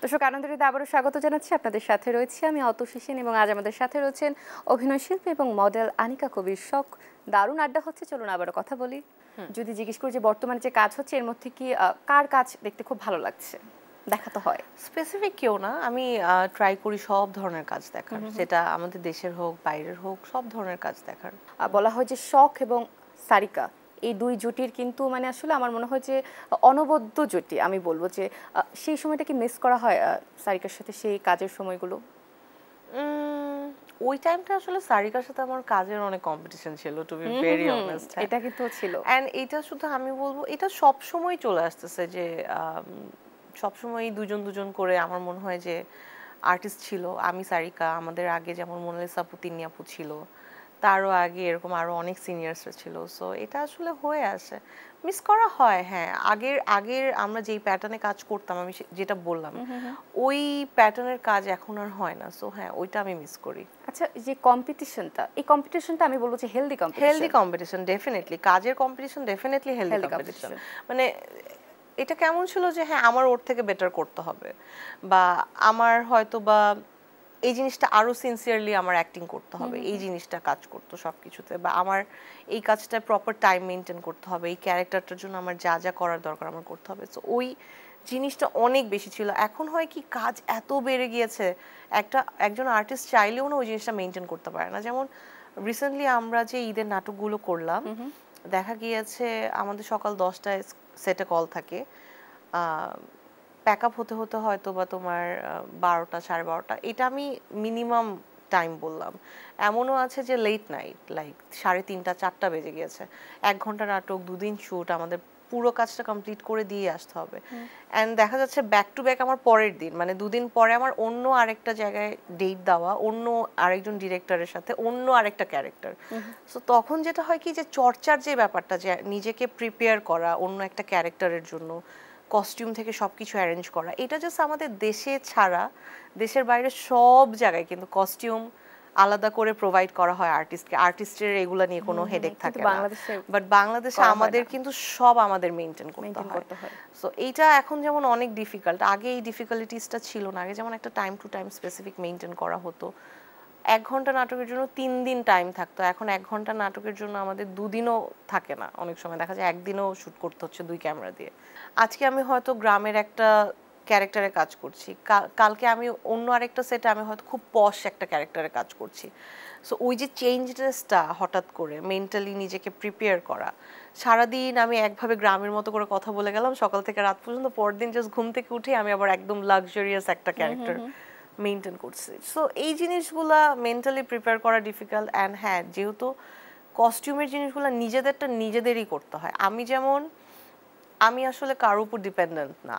দর্শক, আনন্দে আবারও স্বাগত জানাচ্ছি। আপনাদের সাথে রয়েছি আমি অতসী সেন, এবং আজ আমাদের সাথে রয়েছেন অভিনয়শিল্পী এবং মডেল আনিকা কবির শখ। দারুণ আড্ডা হচ্ছে, চলুন আবারও কথা বলি। যদি জিজ্ঞেস করি যে বর্তমানে যে কাজ হচ্ছে এর মধ্যে কি কার কাজ দেখতে খুব ভালো লাগছে? দেখা তো হয়, স্পেসিফিক কেউ না, আমি ট্রাই করি সব ধরনের কাজ দেখার, সেটা আমাদের দেশের হোক বাইরের হোক, সব ধরনের কাজ দেখার। বলা হয় যে শখ এবং সারিকা, এই দুই জুটির কিন্তু মানে আসলে আমার মনে হয় যে অনবদ্য জুটি। আমি বলবো যে সেই সময়টা কি মিস করা হয় সারিকার সাথে সেই কাজের সময়গুলো? ওই টাইমটা আসলে সারিকার সাথে আমার কাজের অনেক কম্পিটিশন ছিল, টু বি ভেরি অনেস্ট। এটা কিন্তু ছিল, এন্ড এটা শুধু আমি বলবো এটা সব সময় চলে আসতেছে যে সব সময় দুজন দুজন করে আমার মনে হয় যে আর্টিস্ট ছিল। আমি সারিকা, আমাদের আগে যেমন মোনালিসা আপু, তিন্নি আপু ছিল, তারও আগে এরকম আরো অনেক সিনিয়র্সরা ছিল। সো এটা আসলে হয়ে আসে, মিস করা হয়। হ্যাঁ, আগের আমরা যেই প্যাটার্নে কাজ করতাম, আমি যেটা বললাম, ওই প্যাটার্নের কাজ এখন আর হয় না। সো হ্যাঁ, ওইটা আমি মিস করি। আচ্ছা, যে কম্পিটিশনটা, এই কম্পিটিশনটা আমি বলবো যে হেলদি কম্পিটিশন ডেফিনেটলি, কাজের কম্পিটিশন ডেফিনেটলি হেলদি কম্পিটিশন। মানে এটা কেমন ছিল যে হ্যাঁ, আমার ওর থেকে বেটার করতে হবে, বা আমার হয়তো বা এই জিনিসটা আরো সিনসিয়ারলি আমার অ্যাক্টিং করতে হবে, এই জিনিসটা কাজ করতো সবকিছুতে, বা আমার এই কাজটা প্রপার টাইম মেনটেন করতে হবে, এই ক্যারেক্টারটার জন্য আমার যা যা করার দরকার আমার করতে হবে। সো ওই জিনিসটা অনেক বেশি ছিল। এখন হয় কি, কাজ এত বেড়ে গিয়েছে, একজন আর্টিস্ট চাইলেও না ওই জিনিসটা মেনটেন করতে পারে না। যেমন রিসেন্টলি আমরা যে ঈদের নাটকগুলো করলাম, দেখা গিয়েছে আমাদের সকাল 10টায় সেটে কল থাকে, প্যাক আপ হতে হতে হয়তো বা তোমার 12টা, 12:30। এটা আমি মিনিমাম টাইম বললাম। এমনও আছে যে লেট নাইট, লাইক 3:30, 4টা বেজে গিয়েছে। 1 ঘন্টা নাটক, 2 দিন শ্যুট, আমাদের পুরো কাজটা কমপ্লিট করে দিয়ে আসতে হবে অ্যান্ড দেখা যাচ্ছে ব্যাক টু ব্যাক আমার পরের দিন মানে দুদিন পরে আমার অন্য আরেকটা জায়গায় ডেট দেওয়া অন্য আরেকজন ডিরেক্টরের সাথে অন্য আরেকটা ক্যারেক্টার সো তখন যেটা হয় কি যে চর্চার যে ব্যাপারটা যে নিজেকে প্রিপেয়ার করা অন্য একটা ক্যারেক্টারের জন্য কস্টিউম থেকে সব কিছু অ্যারেঞ্জ করা এটা জাস্ট আমাদের দেশে ছাড়া দেশের বাইরে সব জায়গায় কিন্তু কস্টিউম আলাদা করে প্রোভাইড করা হয় আর্টিস্টকে আর্টিস্টের এগুলা নিয়ে কোনো হেডেক থাকে না বাট বাংলাদেশে আমাদের কিন্তু সব আমাদের মেইনটেইন করতে হয় সো এইটা এখন যেমন অনেক ডিফিকাল্ট আগে এই ডিফিকাল্টিসটা ছিল না আগে যেমন একটা time to time specific maintain করা হতো 1 ঘন্টা নাটকের জন্য 3 দিন টাইম থাকতো এখন 1 ঘন্টা নাটকের জন্য আমাদের 2 দিনও থাকে না অনেক সময় দেখা যায় একদিনও শুট করতে হচ্ছে 2 ক্যামেরা দিয়ে আজকে আমি হয়তো গ্রামের একটা ক্যারেক্টারে কাজ করছি কালকে আমি অন্য আরেকটা সেটে আমি হয়তো খুব পশ একটা ক্যারেক্টারে কাজ করছি সো ওই যে চেঞ্জেসটা হঠাৎ করে মেন্টালি নিজেকে প্রিপেয়ার করা সারাদিন আমি একভাবে গ্রামের মতো করে কথা বলে গেলাম সকাল থেকে রাত পর্যন্ত পরের দিন জাস্ট ঘুম থেকে উঠে আমি আবার একদম লাক্সারিয়াস একটা ক্যারেক্টার মেনটেন করছি সো এই জিনিসগুলা মেন্টালি প্রিপেয়ার করা ডিফিকাল্ট অ্যান্ড হ্যাঁ যেহেতু কস্টিউমের জিনিসগুলো নিজেদেরই করতে হয় আমি আসলে কারোর উপর ডিপেন্ডেন্ট না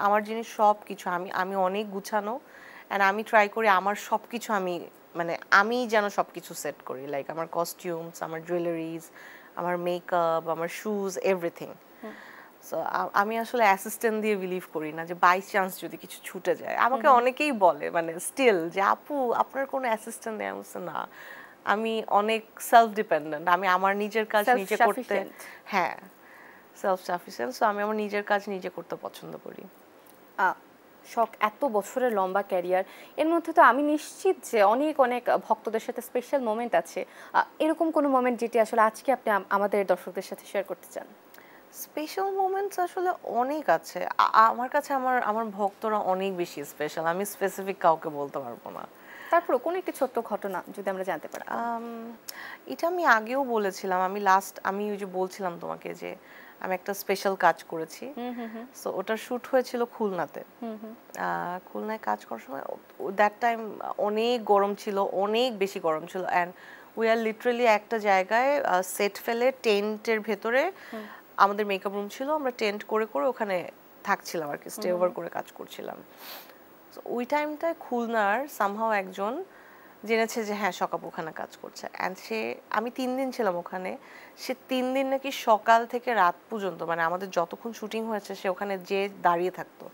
আমার জিনিস সব কিছু আমি অনেক গুছানো অ্যান্ড আমি ট্রাই করি আমার সব কিছু আমি যেন সব কিছু সেট করি লাইক আমার কস্টিউমস আমার জুয়েলারিজ আমার মেকআপ আমার শুজ এভরিথিং সো আমি আসলে অ্যাসিস্ট্যান্ট দিয়ে বিলিভ করি না যে বাই চান্স যদি কিছু ছুটে যায় আমাকে অনেকেই বলে মানে স্টিল যে আপু আপনার কোনো অ্যাসিস্ট্যান্ট নেই আমি না আমি অনেক সেলফ ডিপেন্ডেন্ট আমি আমার নিজের কাজ নিজে করতে হ্যাঁ সেলফ সাফিসিয়েন্ট সো আমি আমার নিজের কাজ নিজে করতে পছন্দ করি শখ এত বছরের লম্বা ক্যারিয়ার এর মধ্যে তো আমি নিশ্চিত যে অনেক অনেক ভক্তদের সাথে স্পেশাল মোমেন্ট আছে এরকম কোনো মোমেন্ট যেটি আসলে আজকে আপনি আমাদের দর্শকদের সাথে শেয়ার করতে চান স্পেশাল মোমেন্টস আসলে অনেক আছে আমার কাছে আমার ভক্তরা অনেক বেশি স্পেশাল আমি স্পেসিফিক কাউকে বলতে পারবো না তারপর কোন একটি ছোট্ট ঘটনা যদি আমরা জানতে পারি এটা আমি আগেও বলেছিলাম আমি ওই যে বলছিলাম তোমাকে যে আমি একটা স্পেশাল কাজ করেছি সো ওটা শুট হয়েছিল খুলনাতে খুলনায় কাজ করার সময় দ্যাট টাইম অনেক গরম ছিল অনেক বেশি গরম ছিল অ্যান্ড উই আর লিটারালি একটা জায়গায় সেট ফেলে টেন্টের ভেতরে আমাদের মেকআপ রুম ছিল আমরা টেন্ট করে করে ওখানে থাকছিলাম আর কি স্টে ওভার করে কাজ করছিলাম ওই টাইমটায় খুলনার সামহাও একজন জেনেছে যে হ্যাঁ শকাপ ওখানে কাজ করছে অ্যান্ড আমি 3 দিন ছিলাম ওখানে সে 3 দিন নাকি সকাল থেকে রাত পর্যন্ত মানে আমাদের যতক্ষণ শুটিং হয়েছে সে ওখানে যে দাঁড়িয়ে থাকতো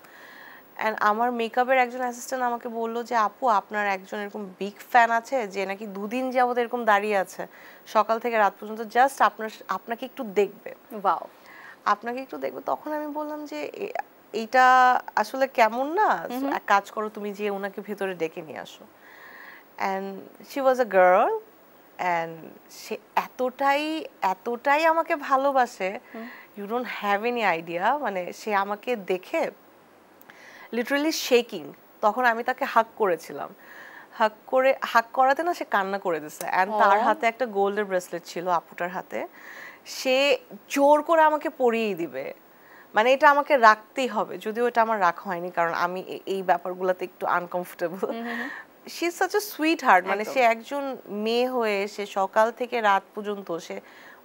অ্যান্ড আমার মেকআপের একজন অ্যাসিস্ট্যান্ট আমাকে বললো যে আপু আপনার একজন এরকম বিগ ফ্যান আছে যে নাকি 2 দিন যাবত এরকম দাঁড়িয়ে আছে সকাল থেকে রাত পর্যন্ত জাস্ট আপনাকে একটু দেখবে আপনাকে একটু দেখবে তখন আমি বললাম যে এইটা আসলে কেমন না এক কাজ করো তুমি যে ওনাকে ভেতরে ডেকে নিয়ে আসো and she was a girl and সে এতটাই আমাকে ভালোবাসে you don't have any idea মানে সে আমাকে দেখে লিটারালি শেকিং তখন আমি তাকে হাক করেছিলাম হাক করাতে না সে কান্না করে দিছে অ্যান্ড তার হাতে একটা গোল্ডের ব্রেসলেট ছিল আপুটার হাতে সে জোর করে আমাকে পরিয়ে দিবে মানে এটা আমাকে রাখতেই হবে যদিও এটা আমার রাখা হয়নি কারণ আমি এই ব্যাপারগুলোতে একটু uncomfortable she is such a sweet heart মানে সে একজন মেয়ে হয়ে সে সকাল থেকে রাত পর্যন্ত সে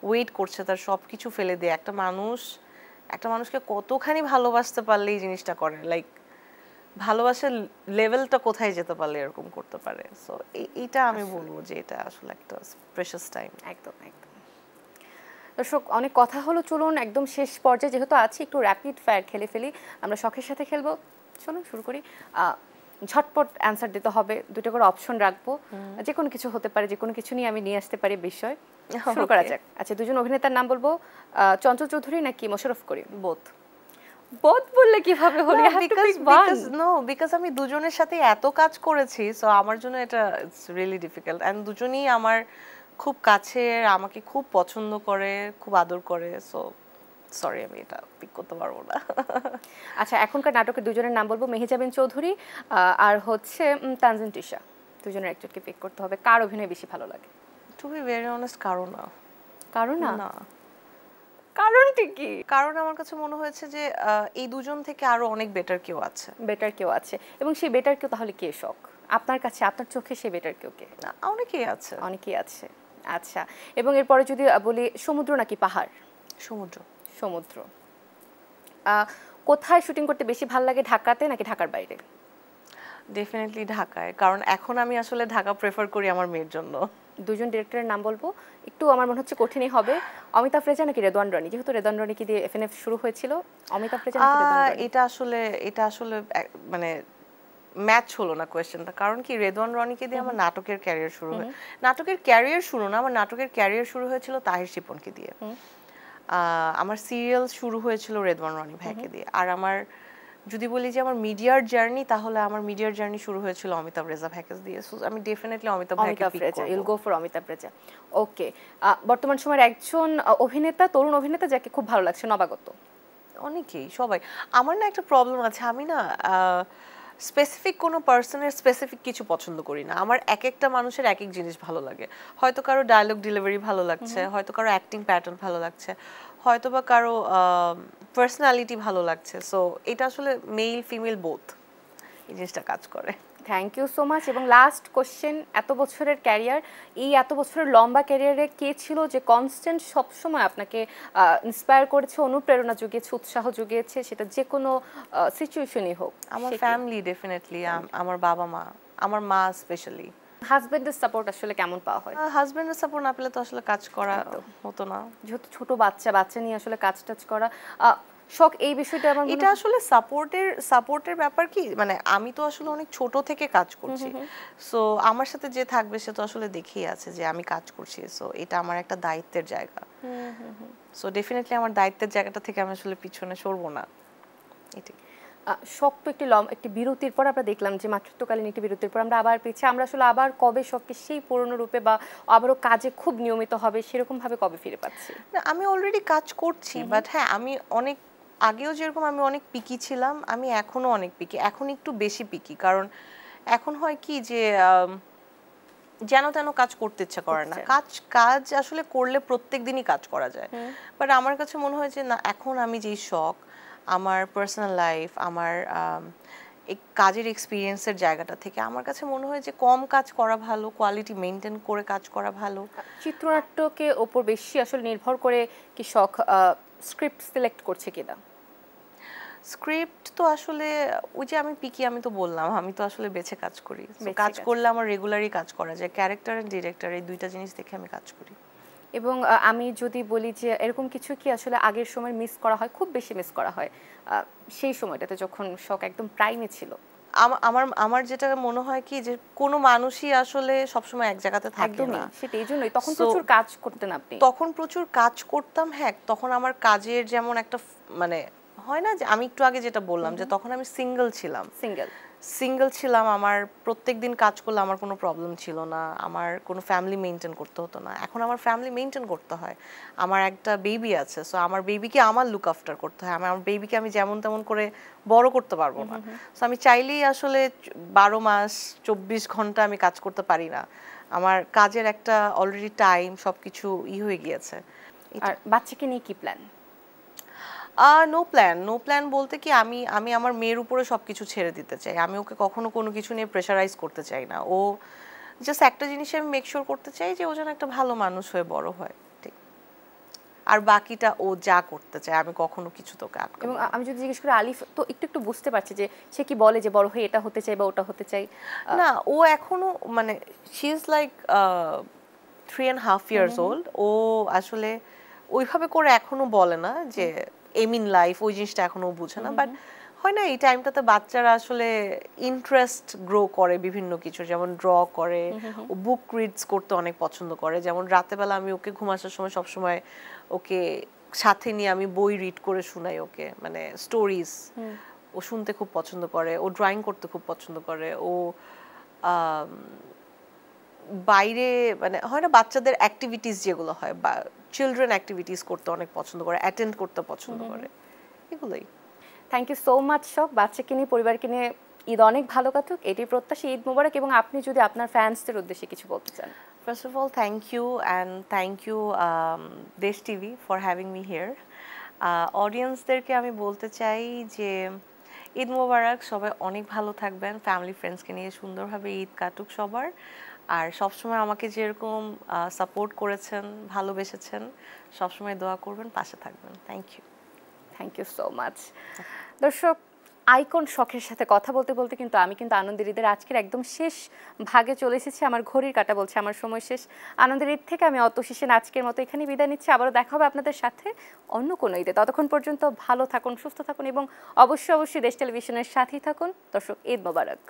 ওয়েট করছে তার সব কিছু ফেলে দিয়ে একটা মানুষকে কতখানি ভালোবাসতে পারলে এই জিনিসটা করে লাইক ভালোবাসার লেভেলটা কোথায় যেতে পারলে এরকম করতে পারে সো এইটা আমি বলবো যে এটা আসলে একটা প্রেশাস টাইম একদম দর্শক অনেক কথা হলো চলুন একদম শেষ পর্যায়ে যেহেতু আছি একটু র্যাপিড ফায়ার খেলে ফেলি আমরা শখের সাথে খেলবো চলুন শুরু করি ঝটপট অ্যান্সার দিতে হবে দুটো করে অপশন রাখবো যে কোনো কিছু হতে পারে যে কোনো কিছু নিয়ে আমি নিয়ে আসতে পারি বিষয় শুরু করা যাক আচ্ছা দুজন অভিনেতার নাম বলবো চঞ্চল চৌধুরী নাকি মোশাররফ করিম বোথ বললে কিভাবে হলো বিকজ আমি দুজনের সাথে এত কাজ করেছি সো আমার জন্য এটা ইটস রিয়েলি ডিফিকাল্ট এন্ড দুজনেই আমার খুব কাছের আমাকে খুব পছন্দ করে খুব আদর করে সো সরি আমি এটা পিক করতে পারবো না আচ্ছা এখনকার নাটকের দুজনের নাম বলবো মেহেজাবিন চৌধুরী আর হচ্ছে তানজিন তিশা দুজনের একজনকে পিক করতে হবে কার অভিনয় বেশি ভালো লাগে টু বি ভেরি অনেস্ট কারণ না কারণটি কি কারণ আমার কাছে মনে হয়েছে যে এই দুজন থেকে আরো অনেক বেটার কেউ আছে এবং সেই বেটার কেউ তাহলে কে শখ আপনার কাছে আপনার চোখে সেই বেটার কেউ কে না অনেকেই আছে আচ্ছা এবং এরপরে যদি বলি সমুদ্র নাকি পাহাড় সমুদ্র কোথায় শুটিং করতে বেশি ভালো লাগে, ঢাকাতে নাকি ঢাকার বাইরে? ডেফিনেটলি ঢাকায়, কারণ এখন আমি আসলে ঢাকা প্রেফার করি আমার মেয়ের জন্য। দুজন ডিরেক্টরের নাম বলবো, একটু আমার মনে হচ্ছে কঠিনই হবে। অমিতাভ রেজা নাকি রেদওয়ান রনি? যেহেতু রেদওয়ান রনিকে দিয়ে এফএনএফ শুরু হয়েছিল, অমিতাভ রেজা নাকি রেদওয়ান রনি? এটা আসলে মানে ম্যাচ হলো না কোয়েশ্চেনটা, কারণ কি রেদওয়ান রনিকে দিয়ে আমার নাটকের ক্যারিয়ার শুরু হয়। নাটকের ক্যারিয়ার শুরু না, আমার নাটকের ক্যারিয়ার শুরু হয়েছিল তাহির শিপনকে দিয়ে। আমার সিরিয়াল শুরু হয়েছিল রেদওয়ান রনি ভাইকে দিয়ে। আর আমার যদি বলি যে আমার মিডিয়ার জার্নি, তাহলে আমার মিডিয়ার জার্নি শুরু হয়েছিল অমিতাভ রেজা ভাইকে দিয়ে। সো আমি ডেফিনেটলি অমিতাভ ভাইকে অমিতাভ পিক রেজা, করব। ইউল গো ফর অমিতাভ রেজা। ওকে, বর্তমান সময়ের একজন অভিনেতা, তরুণ অভিনেতা যাকে খুব ভালো লাগছে, নবাগত? অনেকেই, সবাই। আমার না একটা প্রবলেম আছে, আমি না স্পেসিফিক কোনো পার্সনের স্পেসিফিক কিছু পছন্দ করি না। আমার এক একটা মানুষের এক এক জিনিস ভালো লাগে। হয়তো কারো ডায়লগ ডেলিভারি ভালো লাগছে, হয়তো কারো অ্যাক্টিং প্যাটার্ন ভালো লাগছে, হয়তো বা কারো পার্সোনালিটি ভালো লাগছে। সো এটা আসলে মেল ফিমেল বোথ এই জিনিসটা কাজ করে। Thank you so much. এবং লাস্ট কোশ্চেন, এত বছরের ক্যারিয়ার, এই এত বছরের লম্বা ক্যারিয়ারে কে ছিল যে কনস্ট্যান্ট সবসময় আপনাকে ইন্সপায়ার করেছে, অনুপ্রেরণা জুগিয়েছে, উৎসাহ জুগিয়েছে, সেটা যে কোনো সিচুয়েশনই হোক? আমার ফ্যামিলি ডেফিনেটলি, আমার বাবা মা, আমার মা স্পেশালি। হাজবেন্ডের সাপোর্ট আসলে কেমন পাওয়া হয়? হাজবেন্ডের সাপোর্ট না পেলে তো আসলে কাজ করা হতো না। যেহেতু ছোট বাচ্চা বাচ্চা নিয়ে আসলে কাজ টাজ করা শখ, এই বিষয়টা আমার এটা আসলে সাপোর্টের ব্যাপার কি, মানে আমি তো আসলে অনেক ছোট থেকে কাজ করছি। সো আমার সাথে যে থাকবে সে তো আসলে দেখেই আছে যে আমি কাজ করছি। সো এটা আমার একটা দায়িত্বের জায়গা। সো ডেফিনেটলি আমার দায়িত্বের জায়গাটা থেকে আমি আসলে পিছনে সরবো না। এটাই। শখ তো একটি বিরতির পর আমরা দেখলাম যে মাতৃত্বকালীন একটি বিরতির পর আমরা আবার পেয়েছি, আমরা আসলে আবার কবে শখকে সেই পুরনো রূপে বা আবারও কাজে খুব নিয়মিত হবে সেরকম ভাবে কবে ফিরে পাচ্ছি? না, আমি অলরেডি কাজ করছি, বাট হ্যাঁ আমি অনেক আগেও যেরকম আমি অনেক পিকি ছিলাম, আমি এখনো অনেক পিকি, এখন একটু বেশি পিকি। কারণ এখন হয় কি যে যেন তেন কাজ করতে ইচ্ছা করে না। কাজ আসলে করলে প্রত্যেক দিনই কাজ করা যায়, বাট আমার কাছে মনে হয় যে না, এখন আমি যেই শখ, আমার পার্সোনাল লাইফ, আমার এই কাজের এক্সপিরিয়েন্সের জায়গাটা থেকে আমার কাছে মনে হয় যে কম কাজ করা ভালো, কোয়ালিটি মেনটেন করে কাজ করা ভালো। চিত্রনাট্যকে ওপর বেশি আসলে নির্ভর করে কি শখ স্ক্রিপ্ট সিলেক্ট করছে কিনা? স্ক্রিপ্ট তো আসলে ওই যে আমি পিকি, আমি তো বললাম আমি তো আসলে বেছে কাজ করি। কাজ করলে আমার রেগুলারই কাজ করা যায়, ক্যারেক্টার এন্ড ডিরেক্টর এই দুইটা জিনিস দেখে আমি কাজ করি। এবং আমি যদি বলি যে এরকম কিছু কি আসলে আগের সময় মিস করা হয়, খুব বেশি মিস করা হয় সেই সময়টাতে যখন শখ একদম প্রাইমে ছিল? আমার আমার যেটা মনে হয় কি যে কোনো মানুষই আসলে সবসময় এক জায়গাতে থাকে না। সেটা এই জন্যই তখন প্রচুর কাজ করতেন আপনি? তখন প্রচুর কাজ করতাম, হ্যাঁ। তখন আমার কাজের যেমন একটা মানে হয় না যে আমি একটু আগে যেটা বললাম যে তখন আমি সিঙ্গেল ছিলাম, আমার প্রত্যেকদিন কাজ করলে আমার কোনো প্রবলেম ছিল না, আমার কোনো ফ্যামিলি মেনটেন করতে হতো না। এখন আমার ফ্যামিলি মেনটেন করতে হয়, আমার একটা বেবি আছে। সো আমার বেবিকে আমার লুক আফটার করতে হয়, আমার বেবিকে আমি যেমন তেমন করে বড় করতে পারবো না। সো আমি চাইলেই আসলে 12 মাস 24 ঘন্টা আমি কাজ করতে পারি না। আমার কাজের একটা অলরেডি টাইম সবকিছু হয়ে গিয়েছে। আর বাচ্চাকে নিয়ে কি প্ল্যান? নো প্ল্যান বলতে কি, আমি আমার মেয়ের উপরে সবকিছু ছেড়ে দিতে চাই। আমি ওকে কখনো কোনো কিছু নিয়ে প্রেশারাইজ করতে চাই না। ও জাস্ট একটা জিনিস আমি মেক শিওর করতে চাই যে ও যেন একটা ভালো মানুষ হয়ে বড় হয়, ঠিক। আর বাকিটা ও যা করতে চায়, আমি কখনো কিছু তোকে আটকাবো এবং না। আমি যদি জিজ্ঞেস করি, আলিফ তো একটু বুঝতে পারছি যে সে কি বলে যে বড় হয়ে এটা হতে চাই বা ওটা হতে চাই? না, ও এখনো মানে she is like 3.5 years old। ও আসলে ওইভাবে করে এখনো বলে না যে এম ইন লাইফ, ওই জিনিসটা এখনো বুঝে না। বাট হয় না, এই টাইমটাতে বাচ্চারা আসলে ইন্টারেস্ট গ্রো করে বিভিন্ন কিছু, যেমন ড্র করে, ও বুক রিডস করতে অনেক পছন্দ করে। যেমন রাতেবেলা আমি ওকে ঘুমানোর সময় সবসময় ওকে সাথে নিয়ে আমি বই রিড করে শোনাই ওকে, মানে স্টোরিজ। ও শুনতে খুব পছন্দ করে, ও ড্রয়িং করতে খুব পছন্দ করে, ও বাইরে মানে হয় না বাচ্চাদের অ্যাক্টিভিটিস যেগুলো হয় বা চিলড্রেন অ্যাক্টিভিটিস করতে অনেক পছন্দ করে, অ্যাটেন্ড করতে পছন্দ করে, এগুলোই। থ্যাংক ইউ সো মাচ শখ। বাচ্চাকে নিয়ে, পরিবারকে নিয়ে ঈদ অনেক ভালো কাটুক, এটি প্রত্যাশা। ঈদ মোবারক। এবং আপনি যদি আপনার ফ্যান্সদের উদ্দেশ্যে কিছু বলতে চান? First of all thank you, and thank you Desh TV for having me here. অডিয়েন্সদেরকে আমি বলতে চাই যে ঈদ মোবারক, সবাই অনেক ভালো থাকবেন, ফ্যামিলি ফ্রেন্ডসকে নিয়ে সুন্দরভাবে ঈদ কাটুক সবার। আর সবসময় আমাকে যেরকম সাপোর্ট করেছেন, ভালোবেসেছেন, সবসময় দোয়া করবেন, পাশে থাকবেন। Thank you. Thank you so much. দর্শক, আইকন শখের সাথে কথা বলতে বলতে কিন্তু আমি কিন্তু আনন্দের ঈদের আজকের একদম শেষ ভাগে চলে এসেছি। আমার ঘড়ির কাঁটা বলছে আমার সময় শেষ। আনন্দের ঈদ থেকে আমি অতসীসেন আজকের মতো এখানে বিদায় নিচ্ছি। আবারও দেখা হবে আপনাদের সাথে অন্য কোনো ঈদে। ততক্ষণ পর্যন্ত ভালো থাকুন, সুস্থ থাকুন এবং অবশ্যই দেশ টেলিভিশনের সাথেই থাকুন। দর্শক, ঈদ মোবারক।